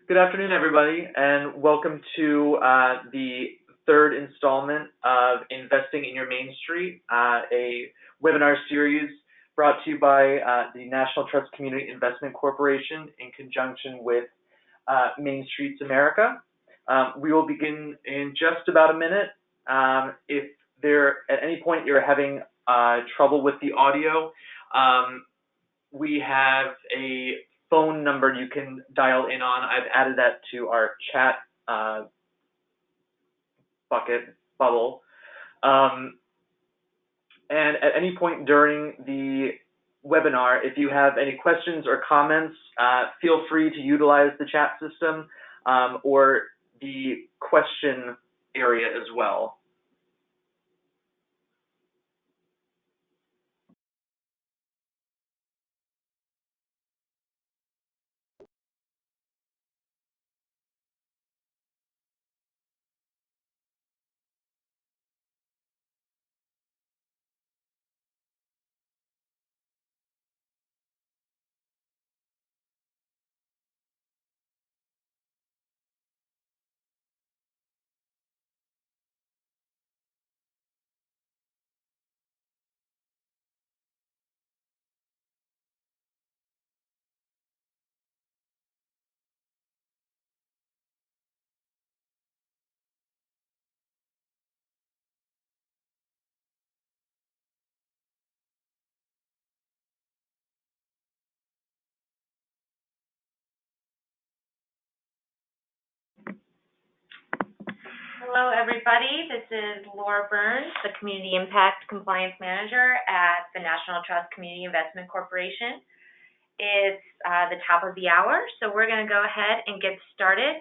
Good afternoon, everybody, and welcome to the third installment of Investing in Your Main Street, a webinar series brought to you by the National Trust Community Investment Corporation in conjunction with Main Streets America. We will begin in just about a minute. If at any point you're having trouble with the audio, we have a phone number you can dial in on. I've added that to our chat bubble. And at any point during the webinar, if you have any questions or comments, feel free to utilize the chat system or the question area as well. Hello, everybody. This is Laura Burns, the Community Impact Compliance Manager at the National Trust Community Investment Corporation. It's the top of the hour, so we're going to go ahead and get started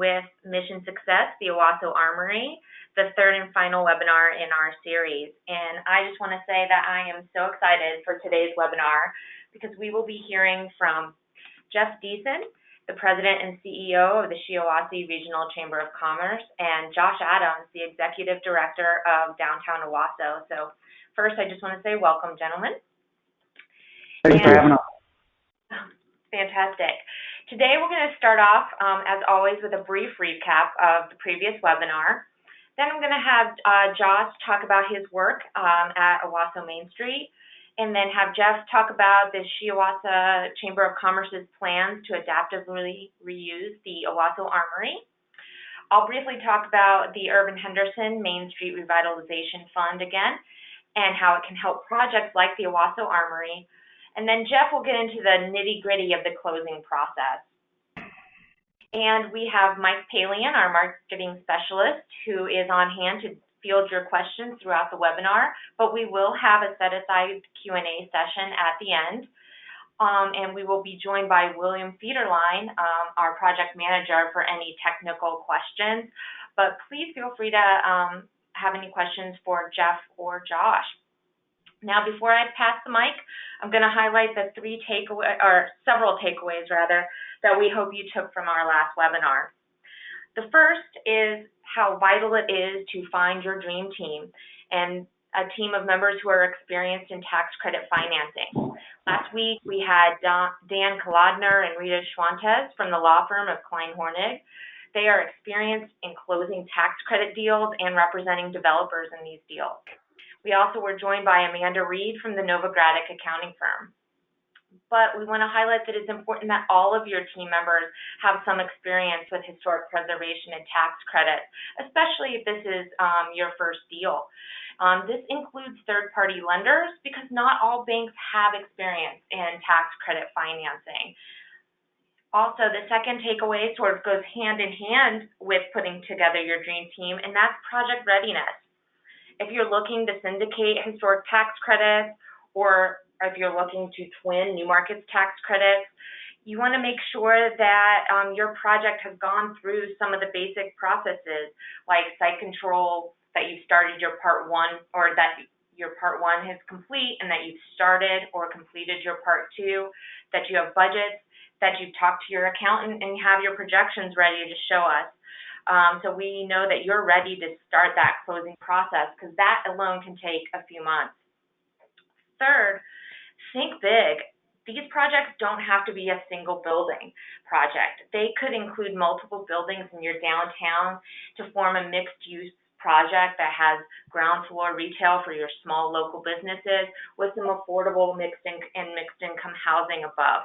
with Mission Success, the Owosso Armory, the third and final webinar in our series. And I just want to say that I am so excited for today's webinar because we will be hearing from Jeff Deason, the President and CEO of the Shiawassee Regional Chamber of Commerce, and Josh Adams, the Executive Director of Downtown Owosso. So first, I just want to say welcome, gentlemen. Thank you. Fantastic. Today, we're going to start off, as always, with a brief recap of the previous webinar. Then I'm going to have Josh talk about his work at Owosso Main Street, and then have Jeff talk about the Shiawassee Chamber of Commerce's plans to adaptively reuse the Owosso Armory. I'll briefly talk about the Irvin Henderson Main Street Revitalization Fund again, and how it can help projects like the Owosso Armory. And then Jeff will get into the nitty-gritty of the closing process. And we have Mike Palian, our marketing specialist, who is on hand to field your questions throughout the webinar, but we will have a set-aside Q&A session at the end. And we will be joined by William Federline, our project manager, for any technical questions. But please feel free to have any questions for Jeff or Josh. Now, before I pass the mic, I'm going to highlight the several takeaways, that we hope you took from our last webinar. The first is how vital it is to find your dream team and a team of members who are experienced in tax credit financing. Last week, we had Dan Kolodner and Rita Schwantes from the law firm of Klein Hornig. They are experienced in closing tax credit deals and representing developers in these deals. We also were joined by Amanda Reed from the Novogradic accounting firm. But we want to highlight that it's important that all of your team members have some experience with historic preservation and tax credits, especially if this is your first deal. This includes third-party lenders because not all banks have experience in tax credit financing. Also, the second takeaway sort of goes hand in hand with putting together your dream team, and that's project readiness. If you're looking to syndicate historic tax credits, or if you're looking to twin New Markets tax credits, you want to make sure that your project has gone through some of the basic processes, like site control, that you've started your Part 1, or that your Part 1 is complete, and that you've started or completed your Part 2, that you have budgets, that you've talked to your accountant, and you have your projections ready to show us. So we know that you're ready to start that closing process, because that alone can take a few months. Third, think big. these projects don't have to be a single building project. They could include multiple buildings in your downtown to form a mixed-use project that has ground floor retail for your small local businesses with some affordable mixed income housing above.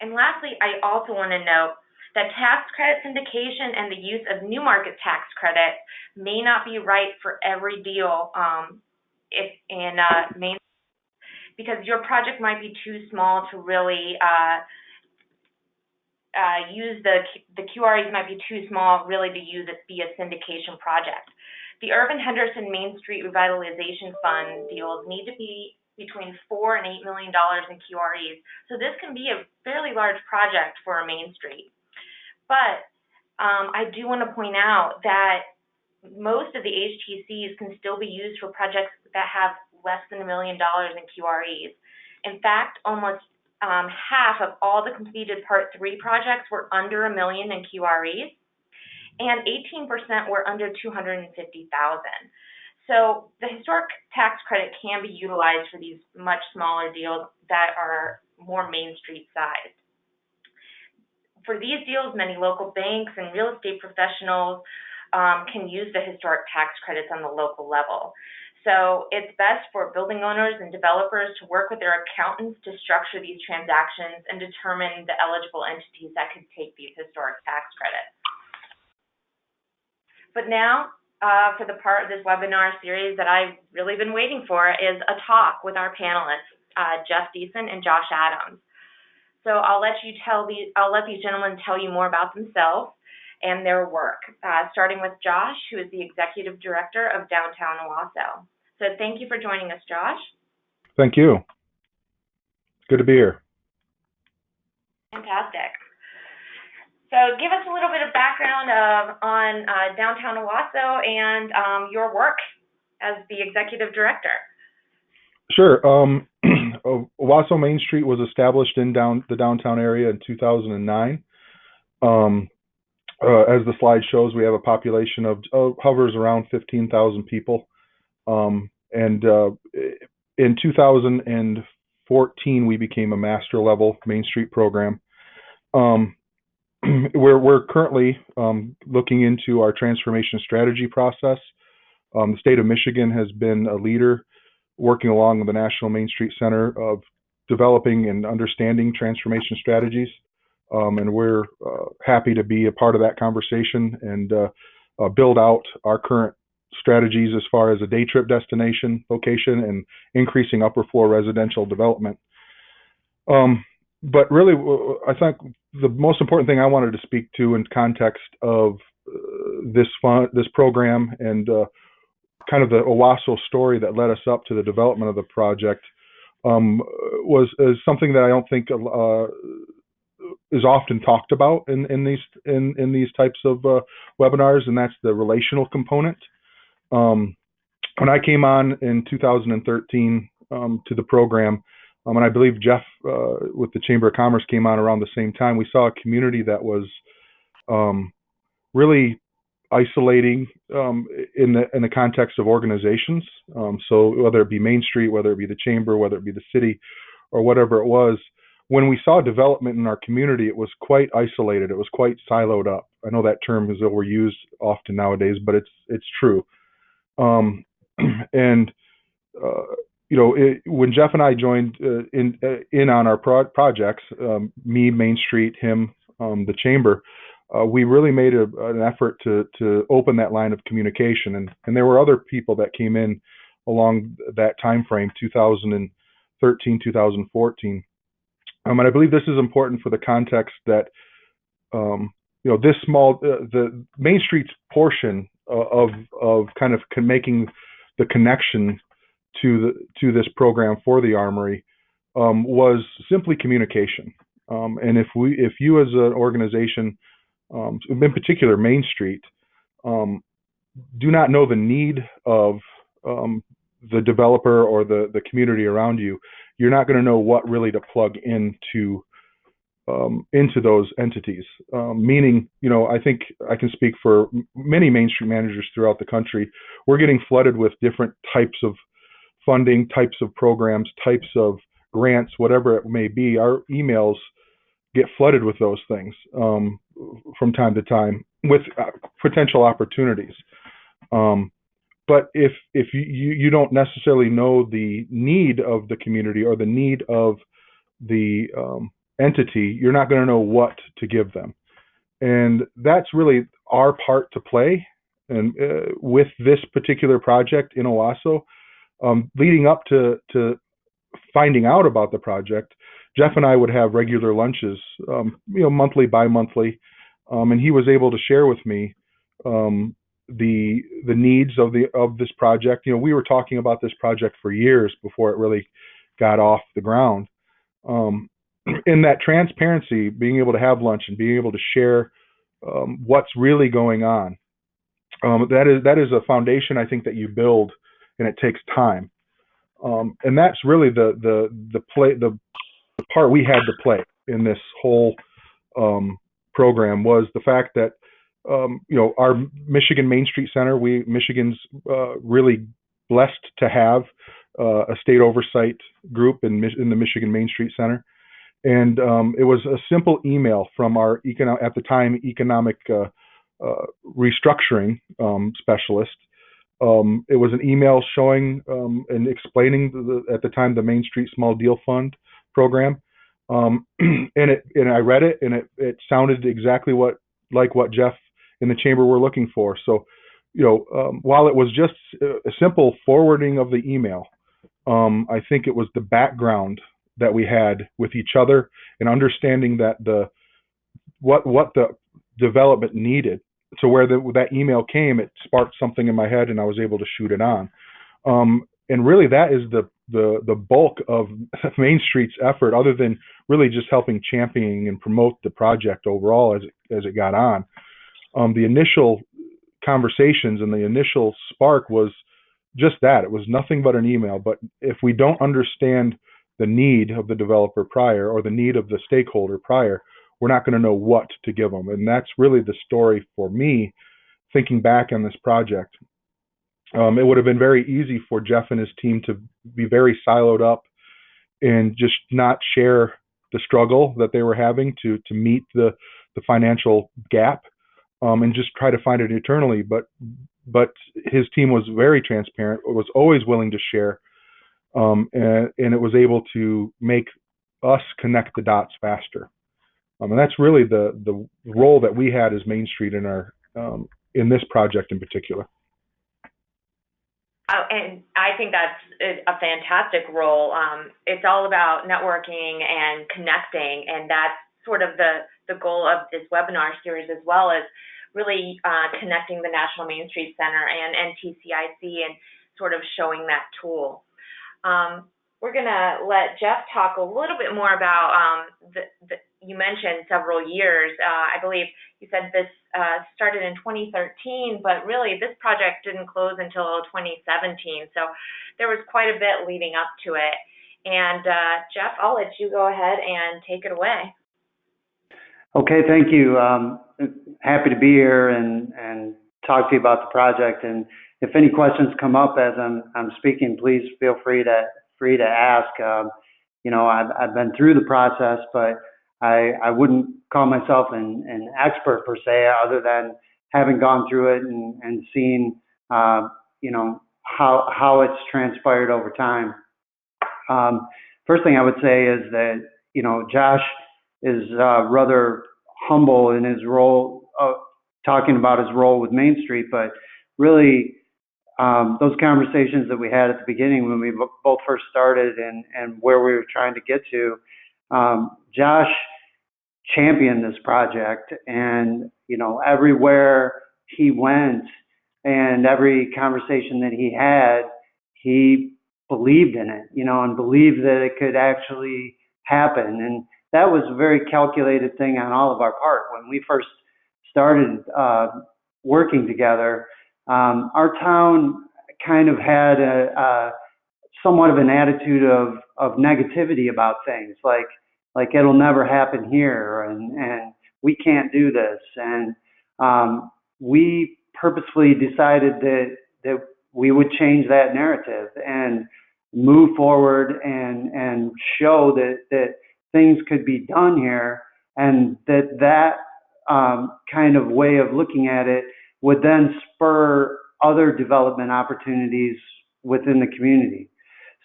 And lastly, I also want to note that tax credit syndication and the use of new market tax credits may not be right for every deal because your project might be too small to really use the QREs might be too small really to use it be a syndication project. The Irvin Henderson Main Street Revitalization Fund deals need to be between $4 and $8 million in QREs, so this can be a fairly large project for a Main Street. But I do want to point out that most of the HTCs can still be used for projects that have less than $1 million in QREs. In fact, almost half of all the completed Part 3 projects were under $1 million in QREs, and 18% were under $250,000. So the historic tax credit can be utilized for these much smaller deals that are more Main Street sized. For these deals, many local banks and real estate professionals can use the historic tax credits on the local level. So it's best for building owners and developers to work with their accountants to structure these transactions and determine the eligible entities that could take these historic tax credits. But now, for the part of this webinar series that I've really been waiting for is a talk with our panelists, Jeff Deason and Josh Adams. So I'll let these gentlemen tell you more about themselves and their work, starting with Josh, who is the Executive Director of Downtown Owosso. So thank you for joining us, Josh. Thank you. Good to be here. Fantastic. So give us a little bit of background on Downtown Owosso and your work as the Executive Director. Sure. Owosso Main Street was established in the downtown area in 2009. As the slide shows, we have a population of hovers around 15,000 people. And in 2014, we became a master level Main Street program. We're currently looking into our transformation strategy process. The state of Michigan has been a leader working along with the National Main Street Center of developing and understanding transformation strategies. And we're happy to be a part of that conversation and build out our current strategies as far as a day trip destination location and increasing upper floor residential development. But really, I think the most important thing I wanted to speak to in context of this program and kind of the Owosso story that led us up to the development of the project is something that I don't think is often talked about in these types of webinars, and that's the relational component. When I came on in 2013 to the program, and I believe Jeff with the Chamber of Commerce came on around the same time, we saw a community that was really isolating in the context of organizations. So whether it be Main Street, whether it be the Chamber, whether it be the city, or whatever it was, when we saw development in our community, it was quite isolated. It was quite siloed up. I know that term is overused often nowadays, but it's true. When Jeff and I joined in on our projects, me, Main Street, him, the Chamber, we really made an effort to open that line of communication, and there were other people that came in along that time frame, 2013, 2014. And I believe this is important for the context that this the Main Street's portion of kind of making the connection to this program for the Armory was simply communication. And if you as an organization, in particular Main Street, do not know the need of the developer or the community around you, you're not going to know what really to plug into those entities. Meaning, I think I can speak for many Main Street managers throughout the country. We're getting flooded with different types of funding, types of programs, types of grants, whatever it may be, our emails get flooded with those things from time to time with potential opportunities. But if you don't necessarily know the need of the community or the need of the entity, you're not going to know what to give them. And that's really our part to play. And with this particular project in Owosso, leading up to finding out about the project, Jeff and I would have regular lunches, monthly, bi-monthly, and he was able to share with me the needs of this project. We were talking about this project for years before it really got off the ground. In that transparency, being able to have lunch and being able to share what's really going on, that is a foundation I think that you build, and it takes time. And that's really the part we had to play in this whole program, was the fact that our Michigan Main Street Center, Michigan's really blessed to have a state oversight group in the Michigan Main Street Center. And it was a simple email from our at the time economic restructuring specialist. It was an email showing and explaining at the time the Main Street Small Deal Fund program, and I read it, and it sounded exactly like what Jeff in the chamber were looking for. So, while it was just a simple forwarding of the email, I think it was the background that we had with each other and understanding that what the development needed. So where that email came, it sparked something in my head, and I was able to shoot it on. And really, that is the bulk of Main Street's effort, other than really just helping championing and promote the project overall as it got on. The initial conversations and the initial spark was just that. It was nothing but an email. But if we don't understand the need of the developer prior, or the need of the stakeholder prior, we're not going to know what to give them. And that's really the story for me, thinking back on this project. It would have been very easy for Jeff and his team to be very siloed up and just not share the struggle that they were having to meet the financial gap, and just try to find it internally. But his team was very transparent, was always willing to share, and it was able to make us connect the dots faster. And that's really the role that we had as Main Street in this project in particular. Oh, and I think that's a fantastic role. It's all about networking and connecting, and that's sort of the goal of this webinar series, as well as really connecting the National Main Street Center and NCCIC and sort of showing that tool. We're going to let Jeff talk a little bit more about, you mentioned several years. I believe you said this started in 2013, but really this project didn't close until 2017. So there was quite a bit leading up to it. And Jeff, I'll let you go ahead and take it away. Okay, thank you. Happy to be here and talk to you about the project. And if any questions come up as I'm speaking, please feel free to ask. I've been through the process, but I wouldn't call myself an expert per se, other than having gone through it and seen, how it's transpired over time. First thing I would say is that, Josh is rather humble in his role, talking about his role with Main Street, but really those conversations that we had at the beginning when we both first started and where we were trying to get to, Josh championed this project, and everywhere he went and every conversation that he had, he believed in it, and believed that it could actually happen. And that was a very calculated thing on all of our part. When we first started working together, our town kind of had a somewhat of an attitude of negativity about things, like it'll never happen here, and we can't do this. And we purposefully decided that we would change that narrative. And move forward and show that things could be done here, and that kind of way of looking at it would then spur other development opportunities within the community.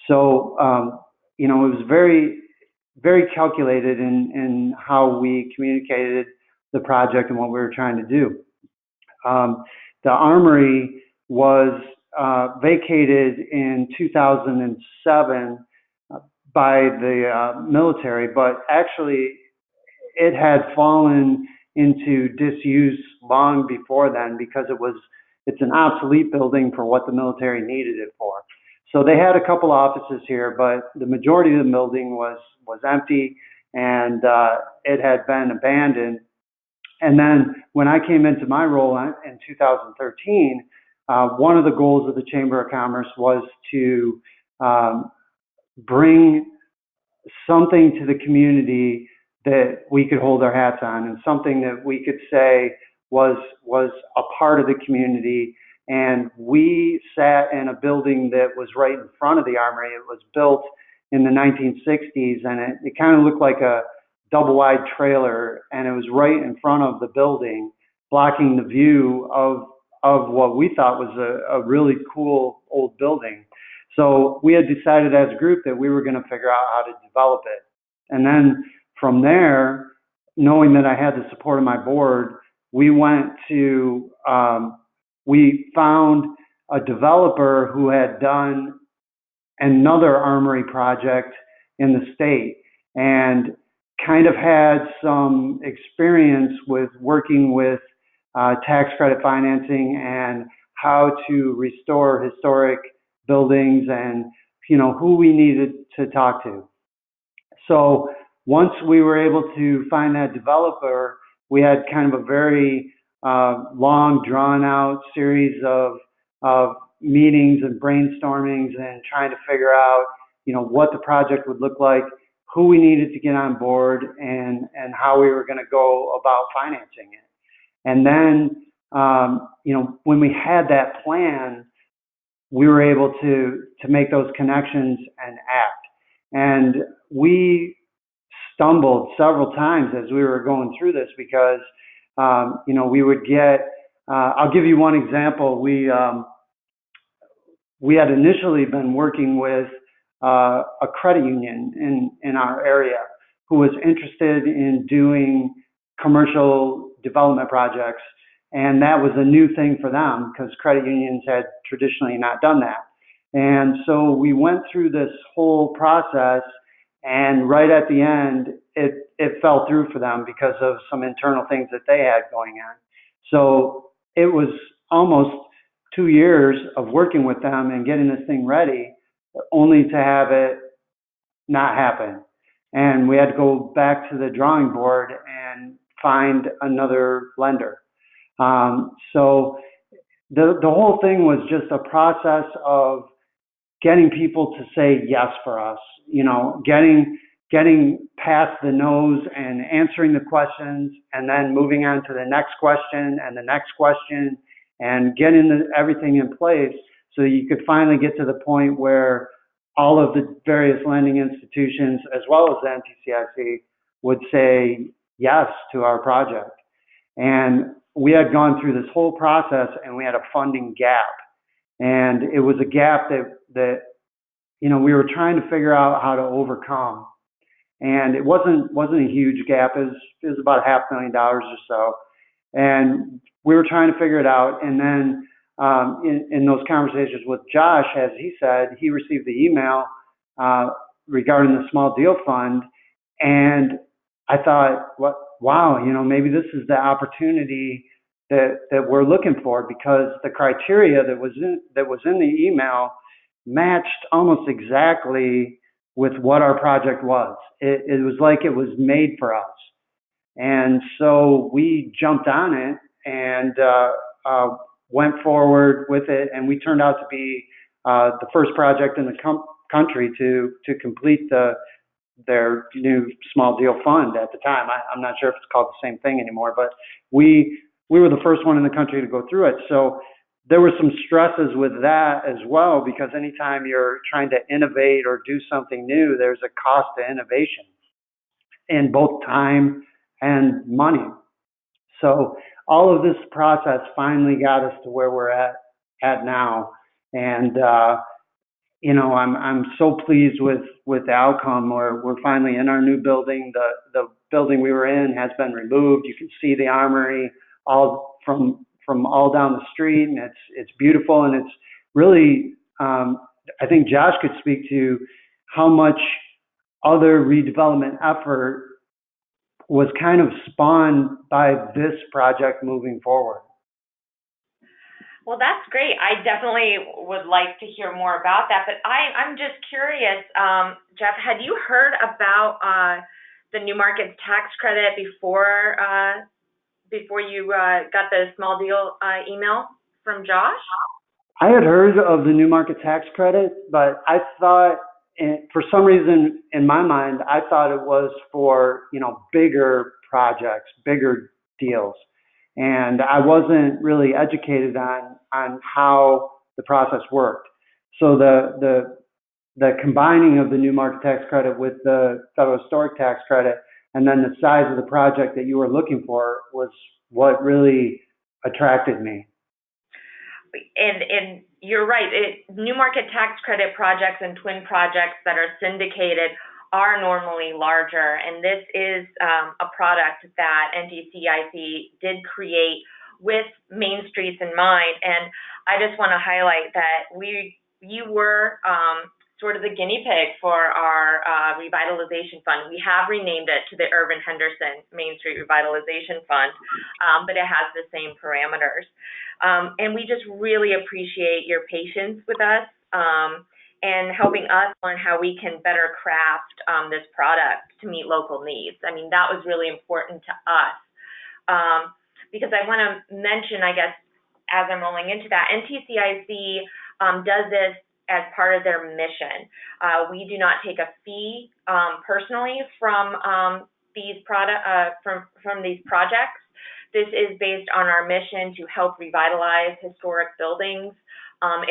So, it was very, very calculated in how we communicated the project and what we were trying to do. The Armory was vacated in 2007 by the military, but actually it had fallen into disuse long before then because it's an obsolete building for what the military needed it for. So they had a couple offices here, but the majority of the building was empty, and it had been abandoned. And then when I came into my role in 2013, one of the goals of the Chamber of Commerce was to bring something to the community that we could hold our hats on, and something that we could say was a part of the community. And we sat in a building that was right in front of the Armory. It was built in the 1960s, and it kind of looked like a double-wide trailer, and it was right in front of the building, blocking the view of what we thought was a really cool old building. So we had decided as a group that we were going to figure out how to develop it. And then from there, knowing that I had the support of my board, we went to, we found a developer who had done another Armory project in the state and kind of had some experience with working with tax credit financing and how to restore historic buildings, and who we needed to talk to. So once we were able to find that developer, we had kind of a very long, drawn-out series of meetings and brainstormings and trying to figure out, what the project would look like, who we needed to get on board, and how we were going to go about financing it. And then, when we had that plan, we were able to make those connections and act. And we stumbled several times as we were going through this because, we would get, I'll give you one example. We had initially been working with a credit union in our area who was interested in doing commercial development projects. And that was a new thing for them because credit unions had traditionally not done that. And so we went through this whole process, and right at the end, it fell through for them because of some internal things that they had going on. So it was almost 2 years of working with them and getting this thing ready, only to have it not happen. And we had to go back to the drawing board and find another lender. So the whole thing was just a process of getting people to say yes for us, getting past the no's and answering the questions, and then moving on to the next question and the next question, and getting everything in place so that you could finally get to the point where all of the various lending institutions, as well as the NCCIC, would say yes to our project. And we had gone through this whole process, and we had a funding gap. And it was a gap that we were trying to figure out how to overcome. And it wasn't a huge gap. It was about $500,000 or so. And we were trying to figure it out. And then in those conversations with Josh, as he said, he received the email regarding the small deal fund. And I thought, wow, maybe this is the opportunity that we're looking for, because the criteria that was in the email matched almost exactly with what our project was. It was like it was made for us. And so we jumped on it and went forward with it, and we turned out to be the first project in the country to complete their new small deal fund at the time. I'm not sure if it's called the same thing anymore, but we were the first one in the country to go through it. So there were some stresses with that as well, because anytime you're trying to innovate or do something new, there's a cost to innovation in both time and money. So all of this process finally got us to where we're at now. And, you know, I'm so pleased with the outcome. We're finally in our new building. The building we were in has been removed. You can see the Armory all from all down the street, and it's beautiful. And it's really, I think Josh could speak to how much other redevelopment effort was kind of spawned by this project moving forward. Well, that's great. I definitely would like to hear more about that, but I'm just curious, Jeff, had you heard about the New Markets tax credit before you got the small deal email from Josh? I had heard of the New Market tax credit, but I thought, for some reason in my mind, I thought it was for, you know, bigger projects, bigger deals. And I wasn't really educated on how the process worked. So the combining of the New Market tax credit with the federal historic tax credit, and then the size of the project that you were looking for, was what really attracted me. And you're right. New Market tax credit projects and twin projects that are syndicated are normally larger, and this is a product that NCCIC did create with Main Streets in mind. And I just want to highlight that you were sort of the guinea pig for our revitalization fund. We have renamed it to the Irvin Henderson Main Street Revitalization Fund, but it has the same parameters. And we just really appreciate your patience with us and helping us learn how we can better craft this product to meet local needs. I mean, that was really important to us, because I want to mention, I guess, as I'm rolling into that, NCCIC does this as part of their mission. We do not take a fee personally from these projects. This is based on our mission to help revitalize historic buildings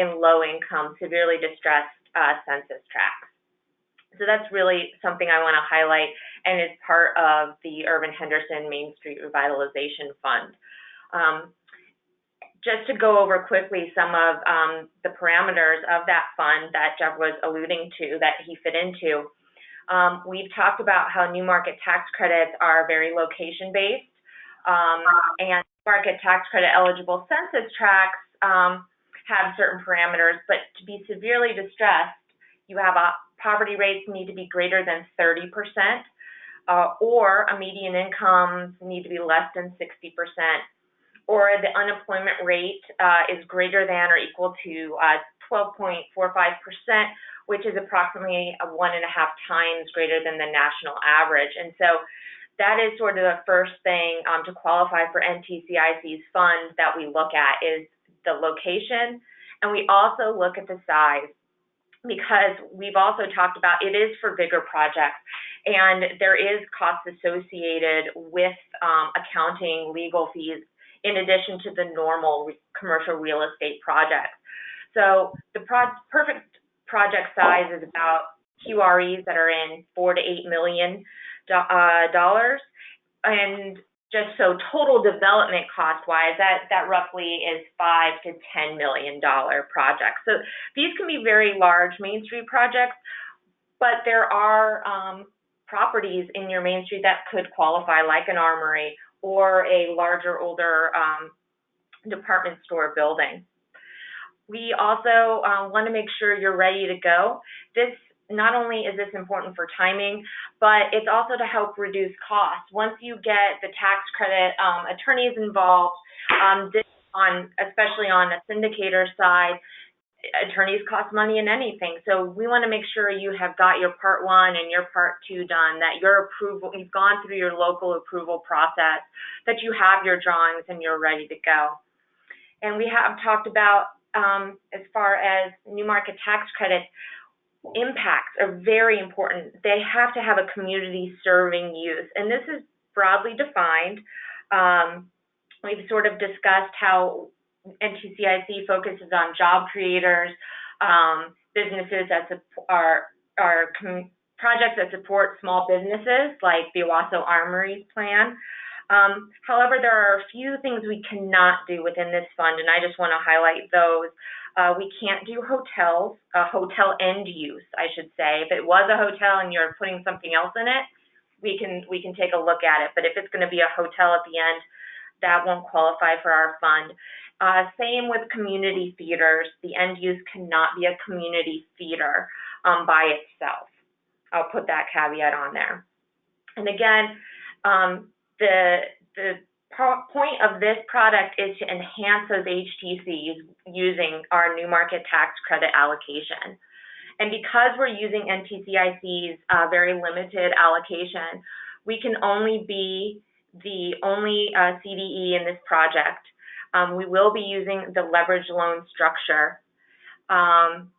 in low-income, severely distressed census tracts. So that's really something I want to highlight, and is part of the Irvin Henderson Main Street Revitalization Fund. Just to go over quickly some of the parameters of that fund that Jeff was alluding to, that he fit into. We've talked about how New Market tax credits are very location-based, and market tax credit eligible census tracts have certain parameters, but to be severely distressed, you have poverty rates need to be greater than 30%, or a median income need to be less than 60%, or the unemployment rate is greater than or equal to 12.45%, which is approximately 1.5 times greater than the national average. And so that is sort of the first thing to qualify for NCCIC's fund that we look at, is the location. And we also look at the size, because we've also talked about it is for bigger projects, and there is cost associated with accounting, legal fees, in addition to the normal commercial real estate projects. So the perfect project size is about QREs that are in $4 to $8 million, and just so total development cost-wise, that roughly is $5 to $10 million projects. So these can be very large Main Street projects, but there are properties in your Main Street that could qualify, like an Armory or a larger, older department store building. We also want to make sure you're ready to go. This not only is this important for timing, but it's also to help reduce costs. Once you get the tax credit, attorneys involved, especially on a syndicator side, attorneys cost money in anything. So we want to make sure you have got your part 1 and your part 2 done, that your approval, you've gone through your local approval process, that you have your drawings and you're ready to go. And we have talked about, as far as New Market tax credits, impacts are very important. They have to have a community serving use, and this is broadly defined. We've sort of discussed how NCCIC focuses on job creators, businesses that projects that support small businesses, like the Owosso Armory plan. However, there are a few things we cannot do within this fund, and I just want to highlight those. We can't do hotels, hotel end use, I should say. If it was a hotel and you're putting something else in it, we can take a look at it. But if it's going to be a hotel at the end, that won't qualify for our fund. Same with community theaters. The end use cannot be a community theater by itself. I'll put that caveat on there. And again, the point of this product is to enhance those HTCs using our new market tax credit allocation. And because we're using NCCIC's very limited allocation, we can only be the only CDE in this project. We will be using the leverage loan structure, and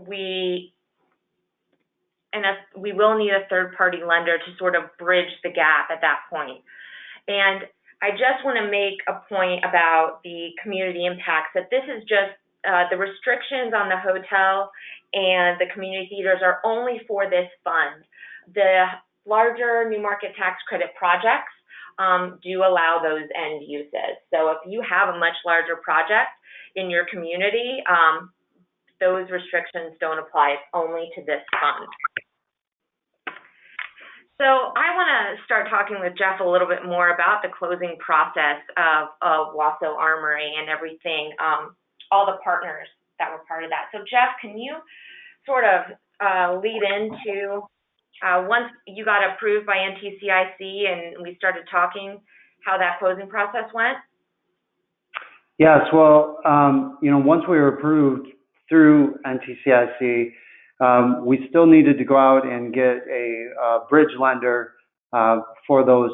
we will need a third-party lender to sort of bridge the gap at that point. And I just want to make a point about the community impacts, that this is just the restrictions on the hotel and the community theaters are only for this fund. The larger new market tax credit projects do allow those end uses. So if you have a much larger project in your community, those restrictions don't apply. It's only to this fund. So I want to start talking with Jeff a little bit more about the closing process of Owosso Armory and everything, all the partners that were part of that. So Jeff, can you sort of lead into once you got approved by NCCIC and we started talking, how that closing process went? Yes, well, once we were approved through NCCIC, we still needed to go out and get a bridge lender for those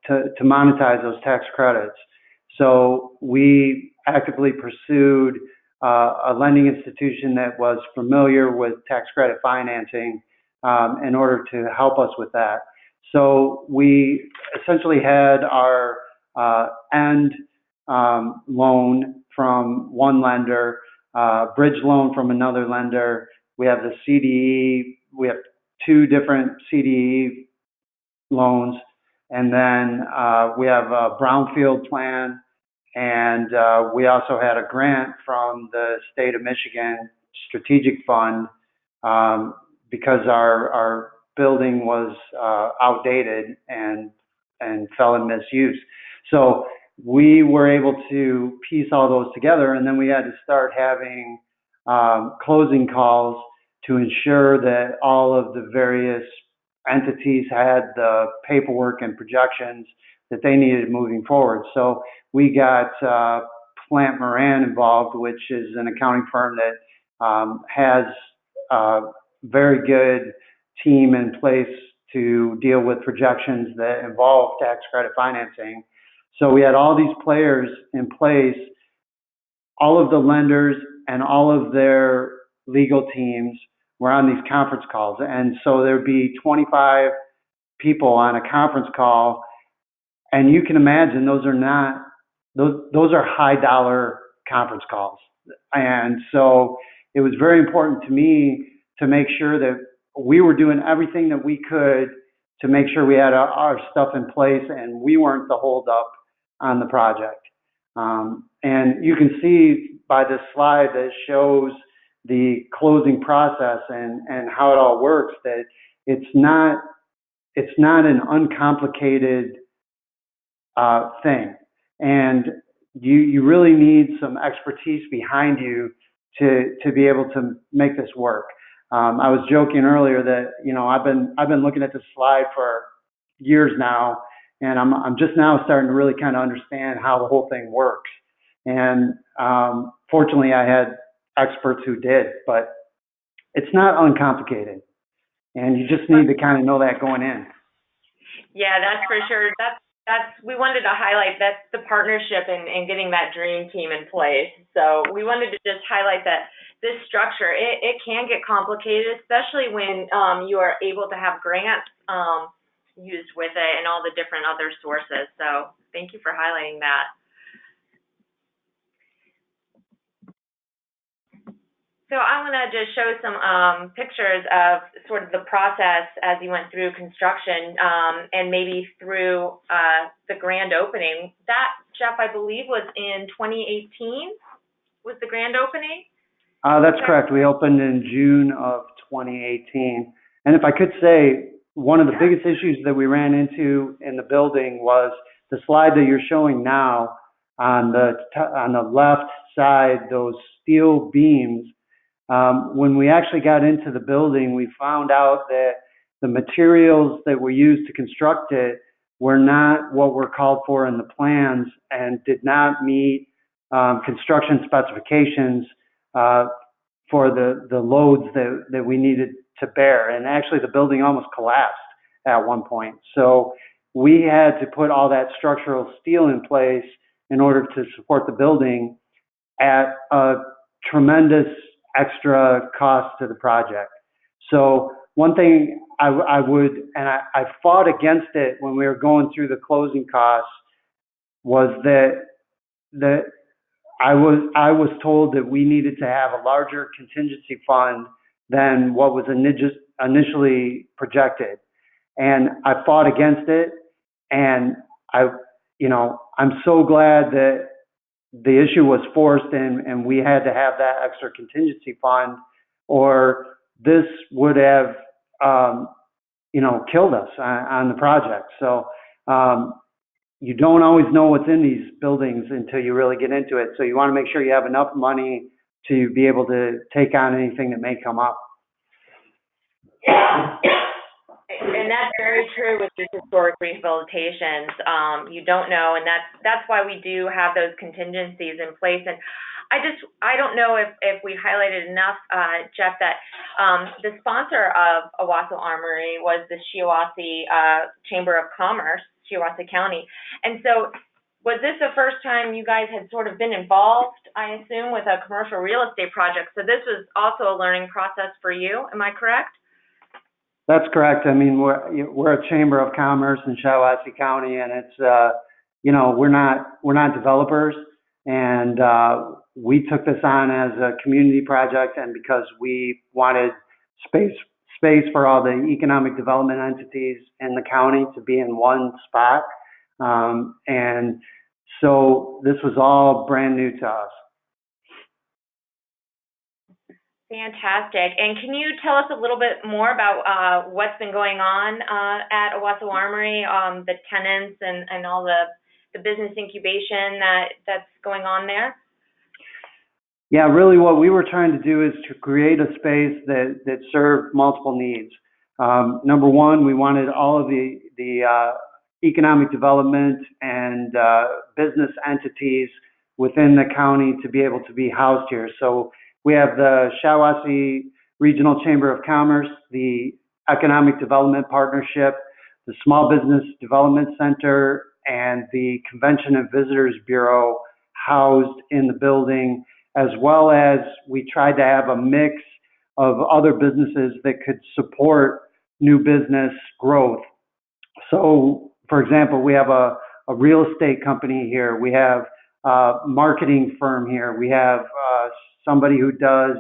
to monetize those tax credits. So we actively pursued a lending institution that was familiar with tax credit financing in order to help us with that. So we essentially had our end loan from one lender, bridge loan from another lender. We have the CDE, we have two different CDE loans, and then we have a brownfield plan, and we also had a grant from the state of Michigan strategic fund because our building was outdated and fell in misuse. So we were able to piece all those together, and then we had to start having closing calls to ensure that all of the various entities had the paperwork and projections that they needed moving forward. So we got Plant Moran involved, which is an accounting firm that has a very good team in place to deal with projections that involve tax credit financing. So we had all these players in place, all of the lenders and all of their legal teams were on these conference calls. And so there'd be 25 people on a conference call. And you can imagine those are high dollar conference calls. And so it was very important to me to make sure that we were doing everything that we could to make sure we had our stuff in place and we weren't the holdup on the project. And you can see by this slide that shows the closing process and how it all works, that it's not an uncomplicated thing. And you really need some expertise behind you to be able to make this work. I was joking earlier that, I've been looking at this slide for years now, and I'm just now starting to really kind of understand how the whole thing works. And fortunately, I had experts who did, but it's not uncomplicated. And you just need to kind of know that going in. Yeah, that's for sure. We wanted to highlight that's the partnership and getting that dream team in place. So we wanted to just highlight that this structure, it can get complicated, especially when you are able to have grants used with it and all the different other sources. So thank you for highlighting that. So I'm going to just show some pictures of sort of the process as you went through construction and maybe through the grand opening. That, Jeff, I believe was in 2018, was the grand opening? That's correct. We opened in June of 2018. And if I could say, one of the biggest issues that we ran into in the building was the slide that you're showing now on the left side, those steel beams. When we actually got into the building, we found out that the materials that were used to construct it were not what were called for in the plans and did not meet construction specifications for the loads that we needed to bear. And actually the building almost collapsed at one point. So we had to put all that structural steel in place in order to support the building at a tremendous extra cost to the project. So one thing I would, and I fought against it when we were going through the closing costs, was that I was told that we needed to have a larger contingency fund than what was initially projected. And I fought against it, and I'm so glad that the issue was forced and we had to have that extra contingency fund, or this would have, killed us on the project. So you don't always know what's in these buildings until you really get into it. So you want to make sure you have enough money to be able to take on anything that may come up. And that's very true with these historic rehabilitations. You don't know, and that's why we do have those contingencies in place. And I don't know if we highlighted enough, Jeff, that the sponsor of Owosso Armory was the Shiawassee Chamber of Commerce, Shiawassee County. And so was this the first time you guys had sort of been involved, I assume, with a commercial real estate project? So this was also a learning process for you, am I correct? That's correct. I mean, we're a chamber of commerce in Shiawassee County, and it's we're not developers, and we took this on as a community project, and because we wanted space for all the economic development entities in the county to be in one spot, and so this was all brand new to us. Fantastic. And can you tell us a little bit more about what's been going on at Owosso Armory, the tenants and all the business incubation that's going on there? Yeah, really what we were trying to do is to create a space that served multiple needs. Number one, we wanted all of the economic development and business entities within the county to be able to be housed here. So we have the Shiawassee Regional Chamber of Commerce, the Economic Development Partnership, the Small Business Development Center, and the Convention and Visitors Bureau housed in the building, as well as we tried to have a mix of other businesses that could support new business growth. So, for example, we have a real estate company here. We have a marketing firm here. We have somebody who does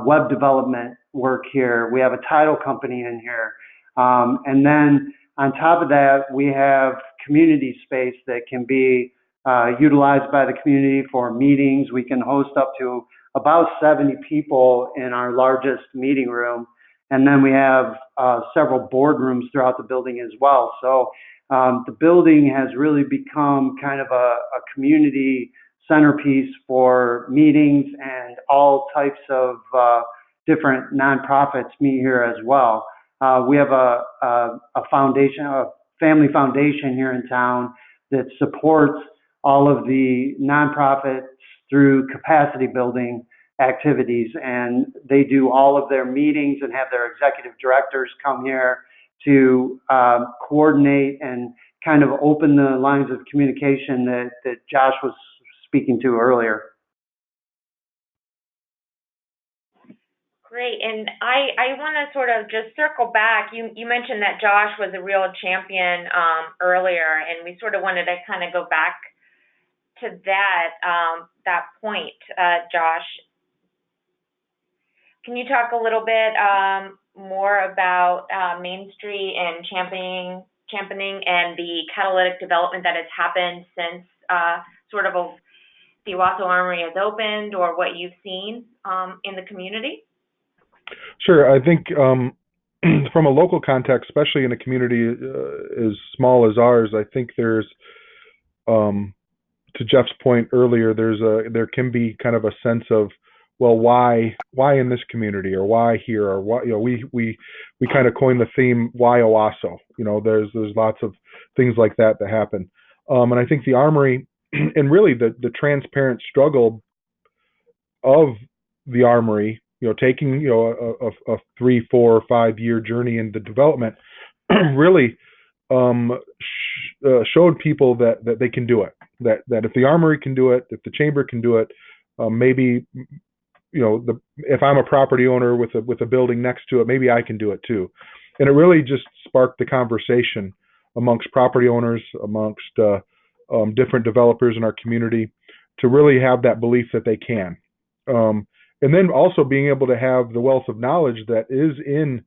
web development work here. We have a title company in here. And then on top of that, we have community space that can be utilized by the community for meetings. We can host up to about 70 people in our largest meeting room. And then we have several boardrooms throughout the building as well. So the building has really become kind of a community centerpiece for meetings, and all types of different nonprofits meet here as well. We have a foundation, a family foundation here in town that supports all of the nonprofits through capacity building activities, and they do all of their meetings and have their executive directors come here to coordinate and kind of open the lines of communication that Josh was speaking to earlier. Great. And I want to sort of just circle back. You mentioned that Josh was a real champion earlier, and we sort of wanted to kind of go back to that point, Josh. Can you talk a little bit more about Main Street and championing and the catalytic development that has happened since the Owosso Armory has opened, or what you've seen in the community? Sure. I think from a local context, especially in a community as small as ours, I think there's, to Jeff's point earlier, there can be kind of a sense of, well, why in this community, or why here, or why, we kind of coined the theme, why Owosso? There's lots of things like that happen, and I think the Armory and really the transparent struggle of the Armory, taking a 3, 4, 5 year journey into development, really showed people that they can do it. That if the Armory can do it, if the Chamber can do it, maybe if I'm a property owner with a building next to it, maybe I can do it too. And it really just sparked the conversation amongst property owners, amongst different developers in our community, to really have that belief that they can. And then also being able to have the wealth of knowledge that is in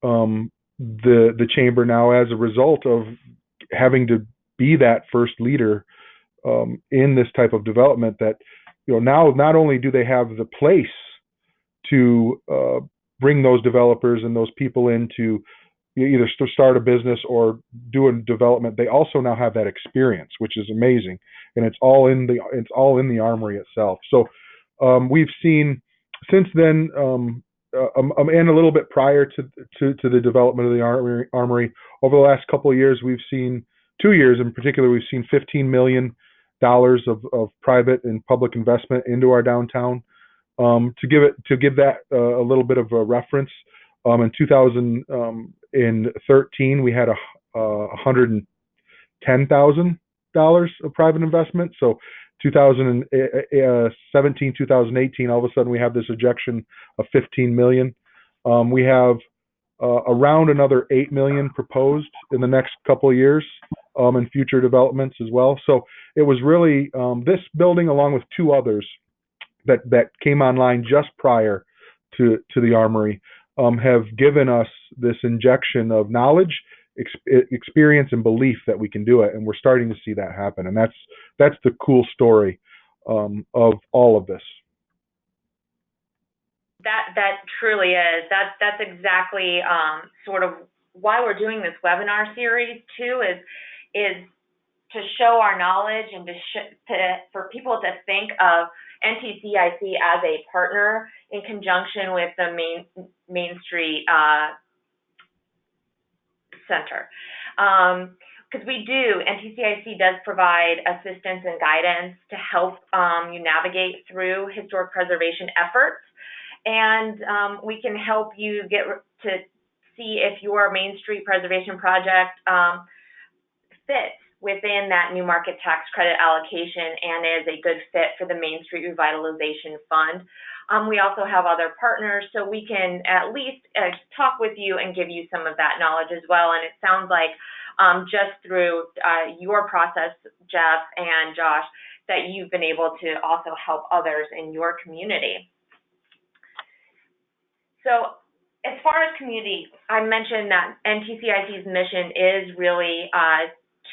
the Chamber now, as a result of having to be that first leader in this type of development, that now not only do they have the place to bring those developers and those people in to either start a business or do a development, they also now have that experience, which is amazing, and it's all in the Armory itself. So we've seen since then, and a little bit prior to the development of the Armory, over the last couple of years, we've seen 2 years in particular, we've seen $15 million of private and public investment into our downtown. To give that a little bit of a reference, in 2013 we had $110,000 of private investment. So 2017, 2018, all of a sudden we have this ejection of $15 million. We have around another $8 million proposed in the next couple of years in future developments as well. So it was really this building, along with 2 others that came online just prior to the Armory, have given us this injection of knowledge, experience, and belief that we can do it, and we're starting to see that happen. And that's the cool story of all of this. That truly is. That's exactly sort of why we're doing this webinar series too, is to show our knowledge and for people to think of NCCIC as a partner in conjunction with the Main Street Center. Because NCCIC does provide assistance and guidance to help you navigate through historic preservation efforts. And we can help you get to see if your Main Street preservation project fits within that new market tax credit allocation and is a good fit for the Main Street Revitalization Fund. We also have other partners, so we can at least talk with you and give you some of that knowledge as well. And it sounds like just through your process, Jeff and Josh, that you've been able to also help others in your community. So as far as community, I mentioned that NCCIC's mission is really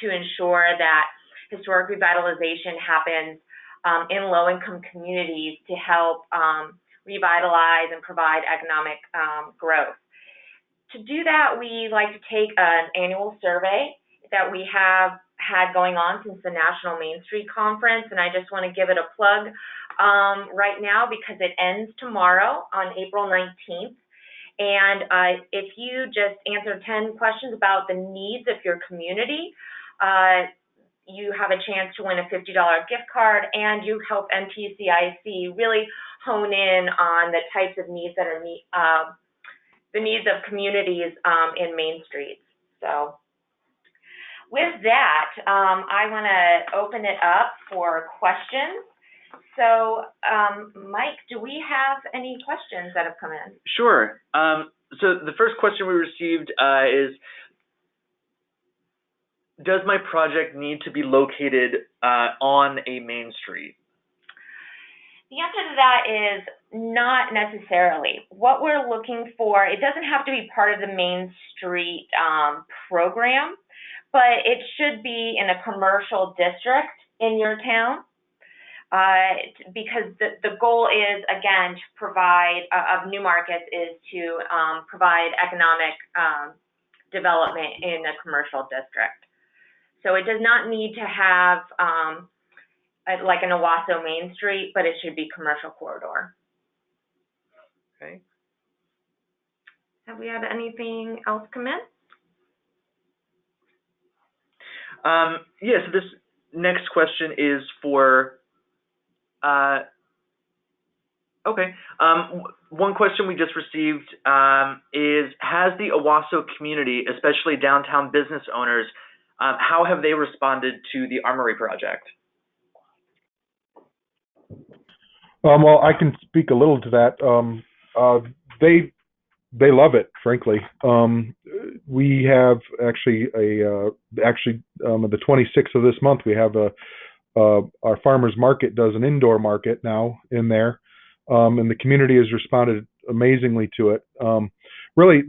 to ensure that historic revitalization happens in low-income communities to help revitalize and provide economic growth. To do that, we like to take an annual survey that we have had going on since the National Main Street Conference, and I just want to give it a plug right now because it ends tomorrow on April 19th. And if you just answer 10 questions about the needs of your community, you have a chance to win a $50 gift card, and you help NCCIC really hone in on the types of needs that are the needs of communities in Main Street. So with that, I want to open it up for questions. So, Mike, do we have any questions that have come in? Sure. So the first question we received is, does my project need to be located on a main street? The answer to that is Not necessarily. What we're looking for, it doesn't have to be part of the Main Street program, but it should be in a commercial district in your town, because the goal is, again, to provide, of new markets, is to provide economic development in a commercial district. So it does not need to have like an Owosso Main Street, but it should be commercial corridor. Okay. Have we had anything else come in? Yeah, so this next question is for, okay. One question we just received is, has the Owosso community, especially downtown business owners, how have they responded to the Armory project? Well, I can speak a little to that. They love it, frankly. We have actually the 26th of this month, we have our farmers market does an indoor market now in there, and the community has responded amazingly to it. Really,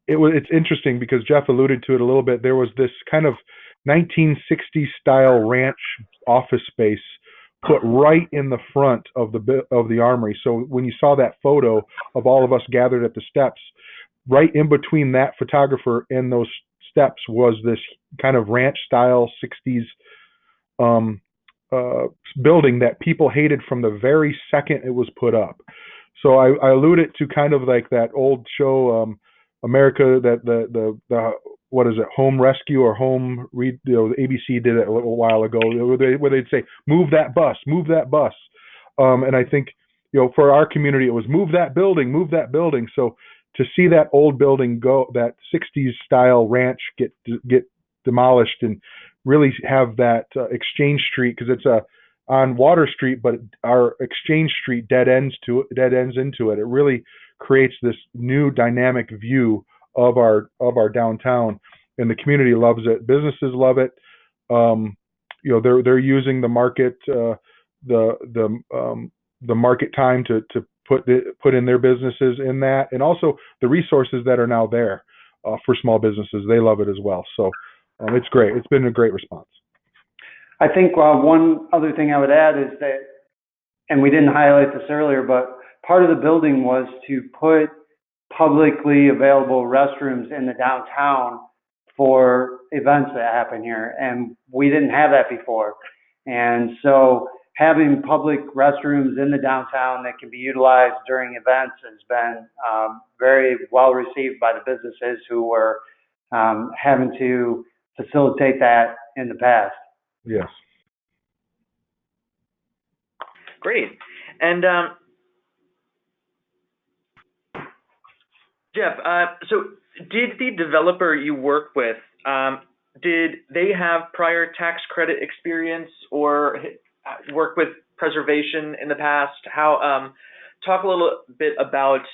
it's interesting because Jeff alluded to it a little bit. There was this kind of 1960s style ranch office space put right in the front of the Armory. So when you saw that photo of all of us gathered at the steps, right in between that photographer and those steps was this kind of ranch style 60s building that people hated from the very second it was put up. So I alluded to kind of like that old show, America, that the what is it, Home Rescue or Home Read, the ABC did it a little while ago, where they'd say, move that bus, move that bus. And I think, for our community, it was move that building, move that building. So to see that old building go, that 60s style ranch get demolished and really have that Exchange Street, because it's on Water Street, but our Exchange Street dead ends into it. It really creates this new dynamic view of our downtown, and the community loves it. Businesses love it. They're using the market the market time to put in their businesses in that, and also the resources that are now there for small businesses. They love it as well. So it's great. It's been a great response. I think one other thing I would add is that, and we didn't highlight this earlier, but part of the building was to put publicly available restrooms in the downtown for events that happen here, and we didn't have that before. And so having public restrooms in the downtown that can be utilized during events has been very well received by the businesses who were having to facilitate that in the past. Yes. Great. And Jeff, so did the developer you work with, did they have prior tax credit experience or work with preservation in the past? How, talk a little bit about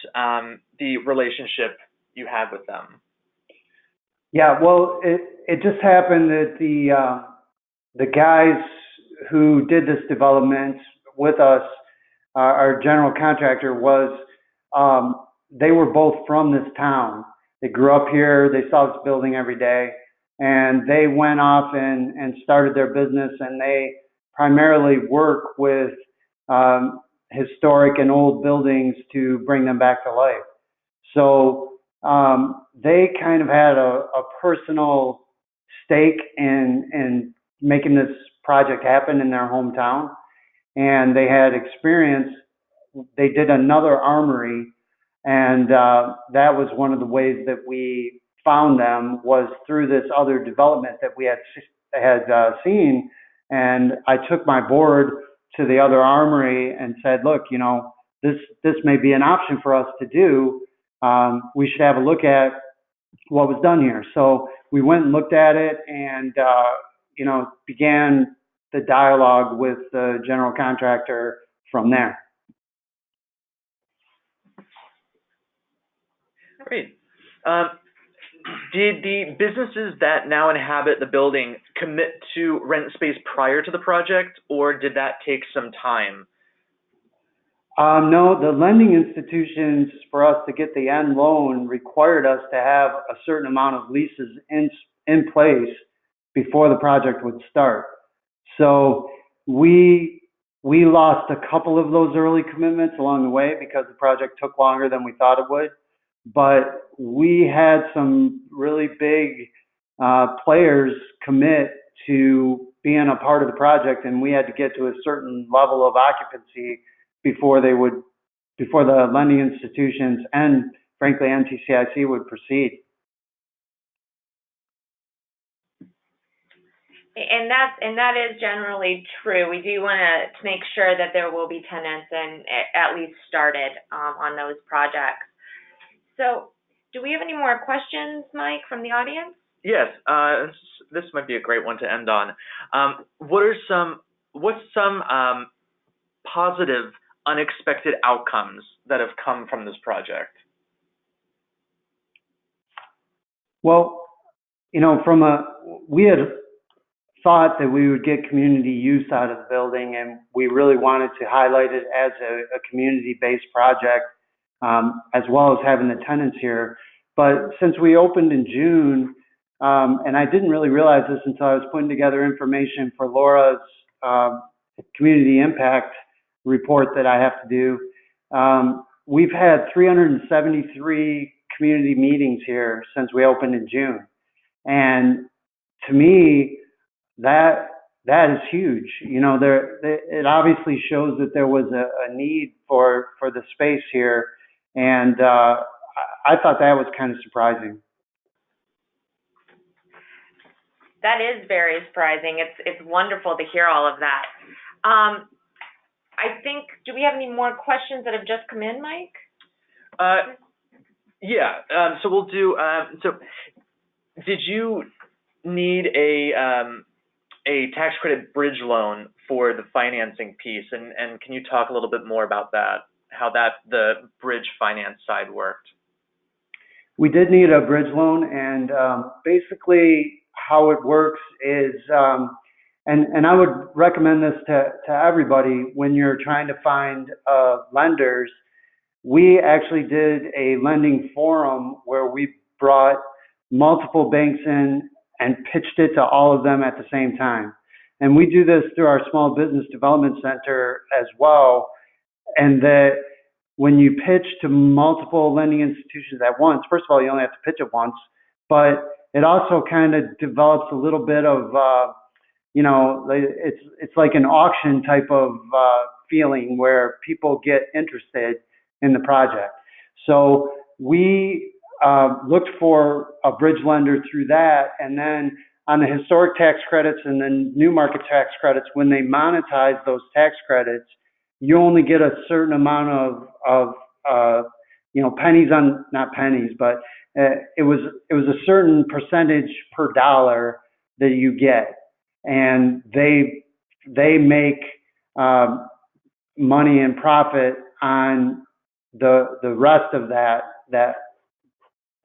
the relationship you had with them. Yeah, well, it just happened that the guys who did this development with us, our general contractor, was they were both from this town. They grew up here. They saw this building every day, and they went off and started their business. And they primarily work with historic and old buildings to bring them back to life. So they kind of had a personal stake in making this project happen in their hometown, and they had experience. They did another armory, and that was one of the ways that we found them, was through this other development that we had seen. And I took my board to the other armory and said, look, this may be an option for us to do. We should have a look at what was done here. So we went and looked at it, and began the dialogue with the general contractor from there. Great. Did the businesses that now inhabit the building commit to rent space prior to the project, or did that take some time? No, the lending institutions, for us to get the end loan, required us to have a certain amount of leases in place before the project would start. So we lost a couple of those early commitments along the way because the project took longer than we thought it would. But we had some really big players commit to being a part of the project, and we had to get to a certain level of occupancy before the lending institutions and frankly NCCIC would proceed. And that is generally true. We do want to make sure that there will be tenants and at least started on those projects. So, do we have any more questions, Mike, from the audience? Yes, this might be a great one to end on. What's some positive, unexpected outcomes that have come from this project? Well, we had thought that we would get community use out of the building, and we really wanted to highlight it as a community-based project, as well as having the tenants here. But since we opened in June, and I didn't really realize this until I was putting together information for Laura's community impact report that I have to do, we've had 373 community meetings here since we opened in June. And to me, that is huge. It obviously shows that there was a need for the space here, and I thought that was kind of surprising. That is very surprising. It's wonderful to hear all of that. I think, do we have any more questions that have just come in, Mike? Yeah. So we'll do. So, did you need a tax credit bridge loan for the financing piece, and can you talk a little bit more about that? How the bridge finance side worked? We did need a bridge loan, and basically how it works is, and I would recommend this to everybody when you're trying to find lenders. We actually did a lending forum where we brought multiple banks in and pitched it to all of them at the same time. And we do this through our Small Business Development Center as well. And that when you pitch to multiple lending institutions at once, first of all, you only have to pitch it once, but it also kind of develops a little bit of, it's like an auction type of feeling where people get interested in the project. So we looked for a bridge lender through that, and then on the historic tax credits and then new market tax credits, when they monetize those tax credits, you only get a certain amount of pennies on, not pennies, but it was a certain percentage per dollar that you get, and they make money and profit on the rest of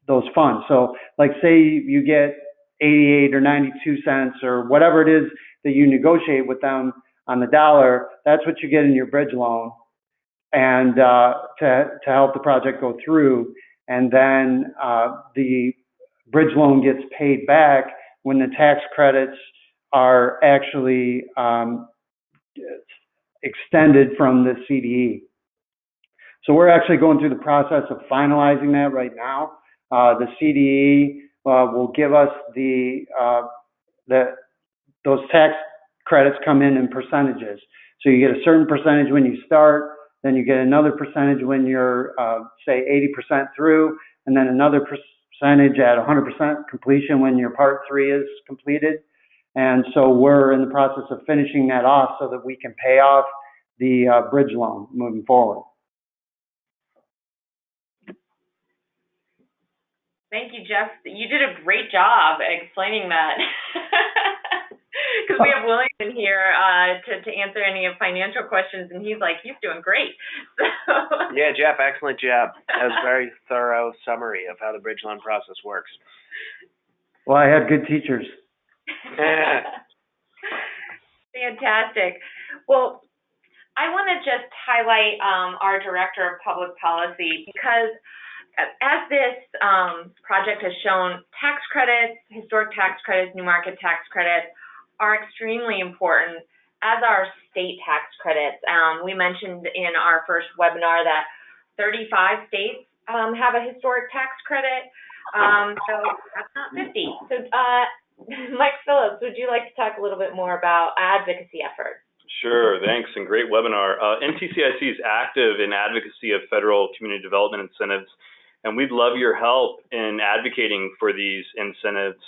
those funds. So like say you get 88 or 92 cents or whatever it is that you negotiate with them on the dollar, that's what you get in your bridge loan, and to help the project go through. And then the bridge loan gets paid back when the tax credits are actually extended from the CDE. So we're actually going through the process of finalizing that right now. The CDE will give us those tax credits come in percentages. So you get a certain percentage when you start, then you get another percentage when you're, say, 80% through, and then another percentage at 100% completion when your part 3 is completed. And so we're in the process of finishing that off so that we can pay off the bridge loan moving forward. Thank you, Jeff. You did a great job explaining that. Because we have William in here to answer any of financial questions, and he's like, he's doing great. So. Yeah, Jeff, excellent job. That was a very thorough summary of how the bridge loan process works. Well, I had good teachers. Fantastic. Well, I want to just highlight our Director of Public Policy because as this project has shown, tax credits, historic tax credits, new market tax credits are extremely important, as are state tax credits. We mentioned in our first webinar that 35 states have a historic tax credit, so that's not 50. So Mike Phillips, would you like to talk a little bit more about Advocacy Effort? Sure, thanks, and great webinar. NCCIC is active in advocacy of federal community development incentives, and we'd love your help in advocating for these incentives.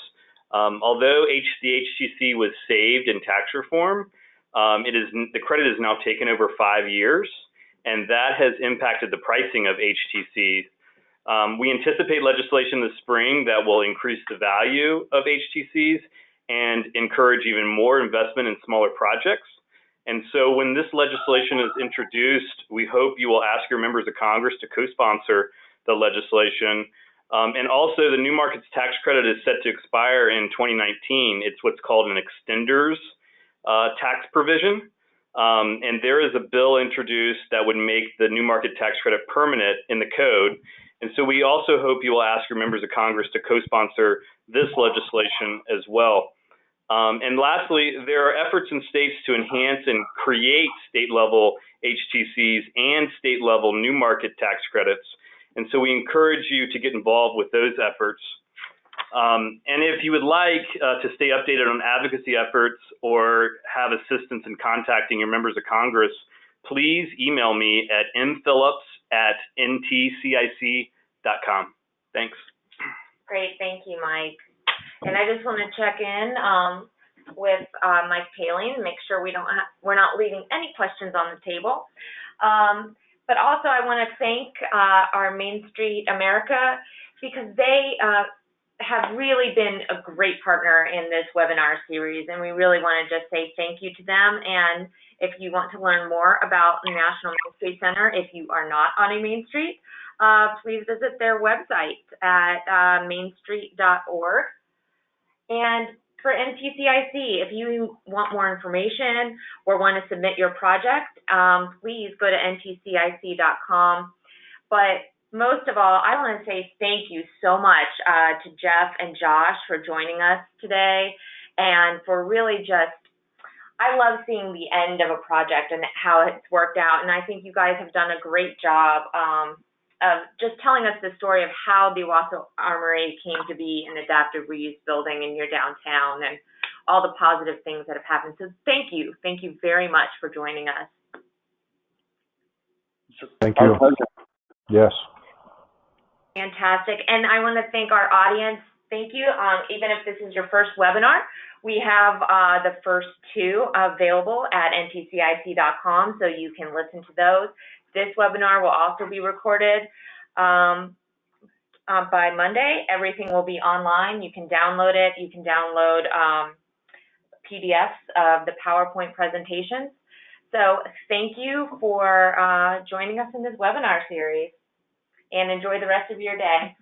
Although the HTC was saved in tax reform, the credit is now taken over 5 years, and that has impacted the pricing of HTCs. We anticipate legislation this spring that will increase the value of HTCs and encourage even more investment in smaller projects. And so when this legislation is introduced, we hope you will ask your members of Congress to co-sponsor the legislation. And also the new markets tax credit is set to expire in 2019. It's what's called an extenders tax provision. And there is a bill introduced that would make the new market tax credit permanent in the code. And so we also hope you will ask your members of Congress to co-sponsor this legislation as well. And lastly, there are efforts in states to enhance and create state-level HTCs and state-level new market tax credits. And so we encourage you to get involved with those efforts. And if you would like to stay updated on advocacy efforts or have assistance in contacting your members of Congress, please email me at mphillips@ntcic.com. Thanks. Great, thank you, Mike. And I just want to check in with Mike Paling, make sure we're not leaving any questions on the table. But also I want to thank our Main Street America because they have really been a great partner in this webinar series, and we really want to just say thank you to them. And if you want to learn more about the National Main Street Center, if you are not on a Main Street, please visit their website at mainstreet.org. And for NCCIC, if you want more information or want to submit your project, please go to ntcic.com. But most of all, I want to say thank you so much to Jeff and Josh for joining us today and for really just, I love seeing the end of a project and how it's worked out. And I think you guys have done a great job of just telling us the story of how the Owosso Armory came to be an adaptive reuse building in your downtown and all the positive things that have happened. So thank you very much for joining us. Thank you. Yes. Fantastic. And I want to thank our audience. Thank you. Even if this is your first webinar, we have the first two available at ntcic.com, so you can listen to those. This webinar will also be recorded by Monday. Everything will be online. You can download it. You can download PDFs of the PowerPoint presentations. So thank you for joining us in this webinar series, and enjoy the rest of your day.